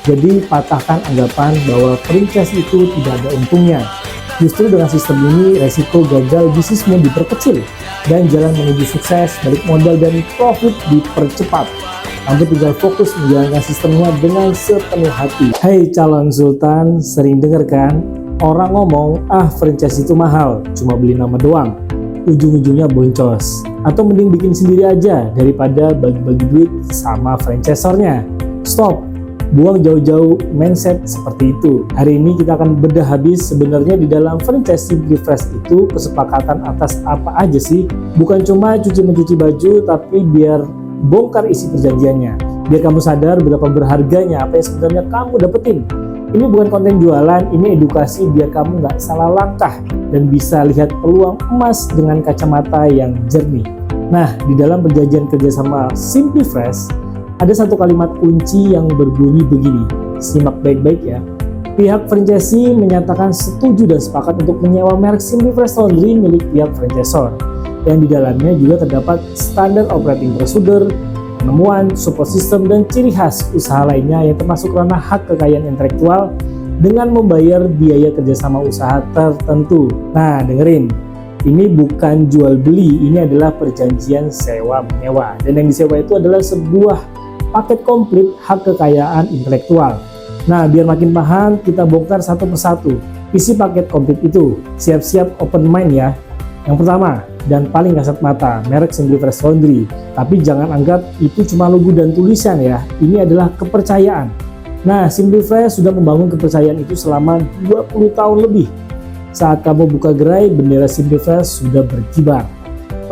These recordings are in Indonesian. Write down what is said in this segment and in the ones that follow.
Jadi patahkan anggapan bahwa franchise itu tidak ada untungnya. Justru dengan sistem ini, resiko gagal bisnismu diperkecil dan jalan menuju sukses, balik modal dan profit dipercepat. Kamu tinggal fokus menjalankan sistemnya dengan sepenuh hati. Hai calon sultan, sering dengar kan? Orang ngomong, franchise itu mahal, cuma beli nama doang. Ujung-ujungnya boncos. Atau mending bikin sendiri aja daripada bagi-bagi duit sama franchisornya. Stop, buang jauh-jauh mindset seperti itu. Hari ini kita akan bedah habis sebenarnya di dalam franchise Simplifresh itu kesepakatan atas apa aja sih? Bukan cuma cuci-mencuci baju, tapi biar bongkar isi perjanjiannya. Biar kamu sadar betapa berharganya apa yang sebenarnya kamu dapetin. Ini bukan konten jualan, ini edukasi biar kamu nggak salah langkah dan bisa lihat peluang emas dengan kacamata yang jernih. Nah, di dalam perjanjian kerjasama Simplifresh, ada satu kalimat kunci yang berbunyi begini. Simak baik-baik ya. Pihak franchisee menyatakan setuju dan sepakat untuk menyewa merek Simplifresh Laundry milik pihak franchisor. Yang di dalamnya juga terdapat standar operating procedure, penemuan, support system, dan ciri khas usaha lainnya yang termasuk ranah hak kekayaan intelektual dengan membayar biaya kerjasama usaha tertentu. Nah, dengerin. Ini bukan jual beli, ini adalah perjanjian sewa-menyewa. Dan yang disewa itu adalah sebuah paket komplit hak kekayaan intelektual. Nah, biar makin paham, kita bongkar satu persatu isi paket komplit itu. Siap-siap open mind ya. Yang pertama, dan paling kasat mata, merek Simplifresh Laundry. Tapi jangan anggap itu cuma logo dan tulisan ya. Ini adalah kepercayaan. Nah, Simplifresh sudah membangun kepercayaan itu selama 20 tahun lebih. Saat kamu buka gerai, bendera Simplifresh sudah berkibar.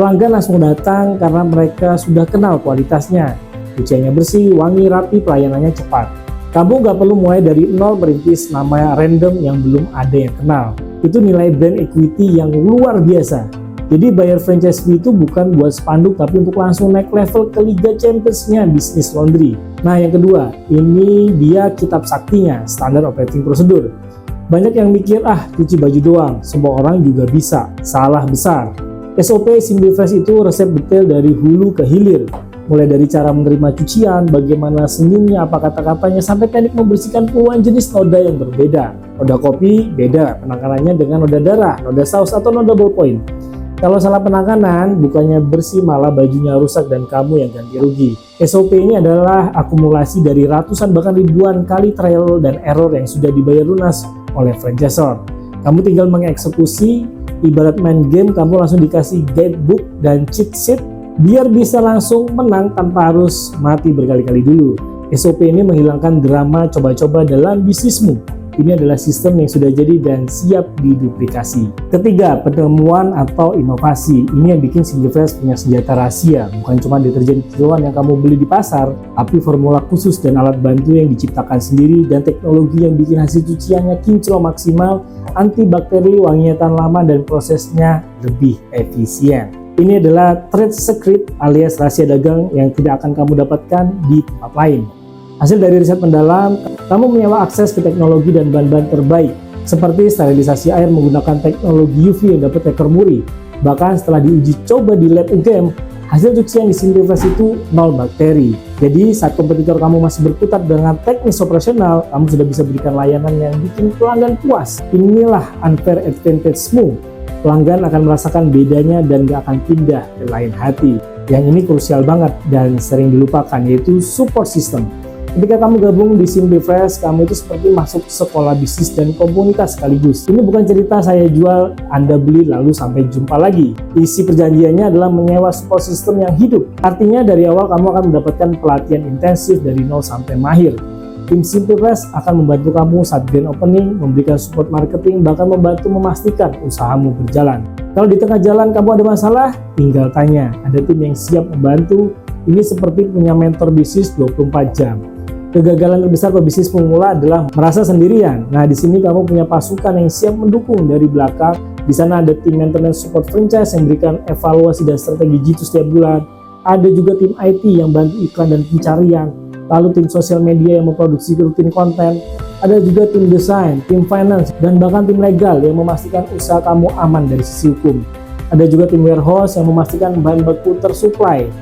Pelanggan langsung datang karena mereka sudah kenal kualitasnya. Cuciannya bersih, wangi, rapi, pelayanannya cepat. Kamu nggak perlu mulai dari nol merintis nama random yang belum ada yang kenal. Itu nilai brand equity yang luar biasa. Jadi bayar franchise fee itu bukan buat spanduk, tapi untuk langsung naik level ke Liga Champions-nya bisnis laundry. Nah, yang kedua, ini dia kitab saktinya, standar operating procedure. Banyak yang mikir, cuci baju doang, semua orang juga bisa. Salah besar. SOP Simplifresh itu resep detail dari hulu ke hilir. Mulai dari cara menerima cucian, bagaimana senyumnya, apa kata-katanya, sampai teknik membersihkan puluhan jenis noda yang berbeda. Noda kopi beda penanganannya dengan noda darah, noda saus, atau noda ballpoint. Kalau salah penanganan, bukannya bersih malah bajunya rusak dan kamu yang ganti rugi. SOP ini adalah akumulasi dari ratusan bahkan ribuan kali trial dan error yang sudah dibayar lunas oleh franchisor. Kamu tinggal mengeksekusi, ibarat main game, kamu langsung dikasih guidebook dan cheat sheet biar bisa langsung menang tanpa harus mati berkali-kali dulu. SOP ini menghilangkan drama coba-coba dalam bisnismu. Ini adalah sistem yang sudah jadi dan siap diduplikasi. Ketiga, penemuan atau inovasi. Ini yang bikin Simplifresh punya senjata rahasia. Bukan cuma deterjen kiloan yang kamu beli di pasar, tapi formula khusus dan alat bantu yang diciptakan sendiri dan teknologi yang bikin hasil cuciannya kinclong maksimal, antibakteri, wanginya tahan lama, dan prosesnya lebih efisien. Ini adalah trade secret alias rahasia dagang yang tidak akan kamu dapatkan di tempat lain. Hasil dari riset mendalam, kamu menyewa akses ke teknologi dan bahan-bahan terbaik, seperti sterilisasi air menggunakan teknologi UV yang dapat ekor muri. Bahkan setelah diuji coba di lab UGM, hasil cucian di Simplifresh itu 0 bakteri. Jadi saat kompetitor kamu masih berkutat dengan teknis operasional, kamu sudah bisa berikan layanan yang bikin pelanggan puas. Inilah unfair advantage-mu. Pelanggan akan merasakan bedanya dan gak akan pindah ke lain hati. Yang ini krusial banget dan sering dilupakan, yaitu support system. Ketika kamu gabung di Simplifresh, kamu itu seperti masuk sekolah bisnis dan komunitas sekaligus. Ini bukan cerita saya jual, Anda beli lalu sampai jumpa lagi. Isi perjanjiannya adalah menyewa support system yang hidup. Artinya dari awal kamu akan mendapatkan pelatihan intensif dari nol sampai mahir. Tim Simplifresh akan membantu kamu saat grand opening, memberikan support marketing, bahkan membantu memastikan usahamu berjalan. Kalau di tengah jalan kamu ada masalah, tinggal tanya. Ada tim yang siap membantu. Ini seperti punya mentor bisnis 24 jam. Kegagalan terbesar pebisnis pemula adalah merasa sendirian. Nah, di sini kamu punya pasukan yang siap mendukung dari belakang. Di sana ada tim maintenance support franchise yang memberikan evaluasi dan strategi jitu setiap bulan. Ada juga tim IT yang bantu iklan dan pencarian. Lalu tim sosial media yang memproduksi rutin konten. Ada juga tim desain, tim finance, dan bahkan tim legal yang memastikan usaha kamu aman dari sisi hukum. Ada juga tim warehouse yang memastikan bahan baku tersuplai.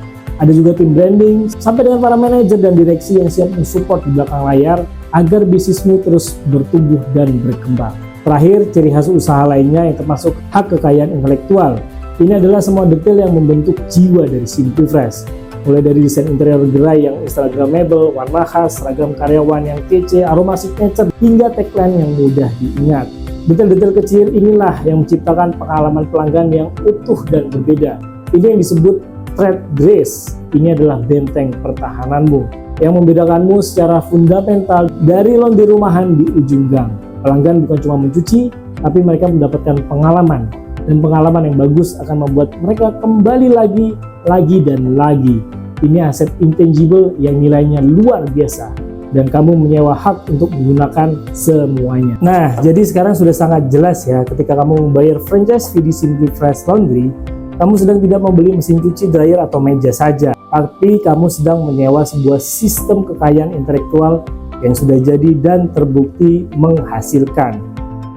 Ada juga tim branding, sampai dengan para manajer dan direksi yang siap mensupport di belakang layar agar bisnismu terus bertumbuh dan berkembang. Terakhir, ciri khas usaha lainnya yang termasuk hak kekayaan intelektual. Ini adalah semua detail yang membentuk jiwa dari Simply Fresh. Mulai dari desain interior gerai yang instagramable, warna khas, seragam karyawan yang kece, aroma signature, hingga tagline yang mudah diingat. Detail-detail kecil inilah yang menciptakan pengalaman pelanggan yang utuh dan berbeda. Ini yang disebut Thread Grace. Ini adalah benteng pertahananmu yang membedakanmu secara fundamental dari laundry rumahan di ujung gang. Pelanggan bukan cuma mencuci, tapi mereka mendapatkan pengalaman. Dan pengalaman yang bagus akan membuat mereka kembali lagi dan lagi. Ini aset intangible yang nilainya luar biasa. Dan kamu menyewa hak untuk menggunakan semuanya. Nah, jadi sekarang sudah sangat jelas ya, ketika kamu membayar franchise fee di Simply Fresh Laundry, kamu sedang tidak membeli mesin cuci, dryer, atau meja saja, tapi kamu sedang menyewa sebuah sistem kekayaan intelektual yang sudah jadi dan terbukti menghasilkan.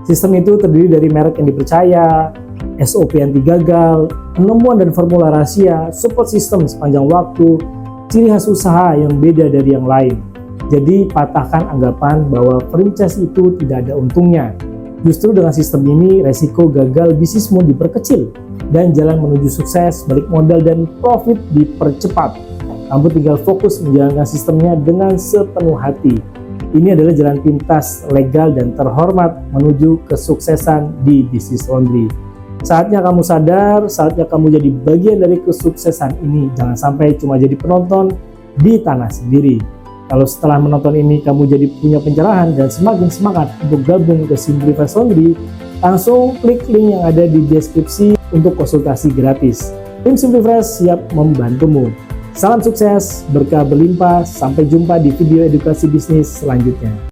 Sistem itu terdiri dari merek yang dipercaya, SOP anti gagal, penemuan dan formula rahasia, support system sepanjang waktu, ciri khas usaha yang beda dari yang lain. Jadi patahkan anggapan bahwa franchise itu tidak ada untungnya. Justru dengan sistem ini, resiko gagal bisnismu diperkecil dan jalan menuju sukses, balik modal, dan profit dipercepat. Kamu tinggal fokus menjalankan sistemnya dengan sepenuh hati. Ini adalah jalan pintas, legal, dan terhormat menuju kesuksesan di bisnis laundry. Saatnya kamu sadar, saatnya kamu jadi bagian dari kesuksesan ini. Jangan sampai cuma jadi penonton di tanah sendiri. Kalau setelah menonton ini kamu jadi punya pencerahan dan semakin semangat untuk gabung ke Simply Fresh Laundry, langsung klik link yang ada di deskripsi untuk konsultasi gratis. Tim Simply Fresh siap membantumu. Salam sukses, berkah berlimpah, sampai jumpa di video edukasi bisnis selanjutnya.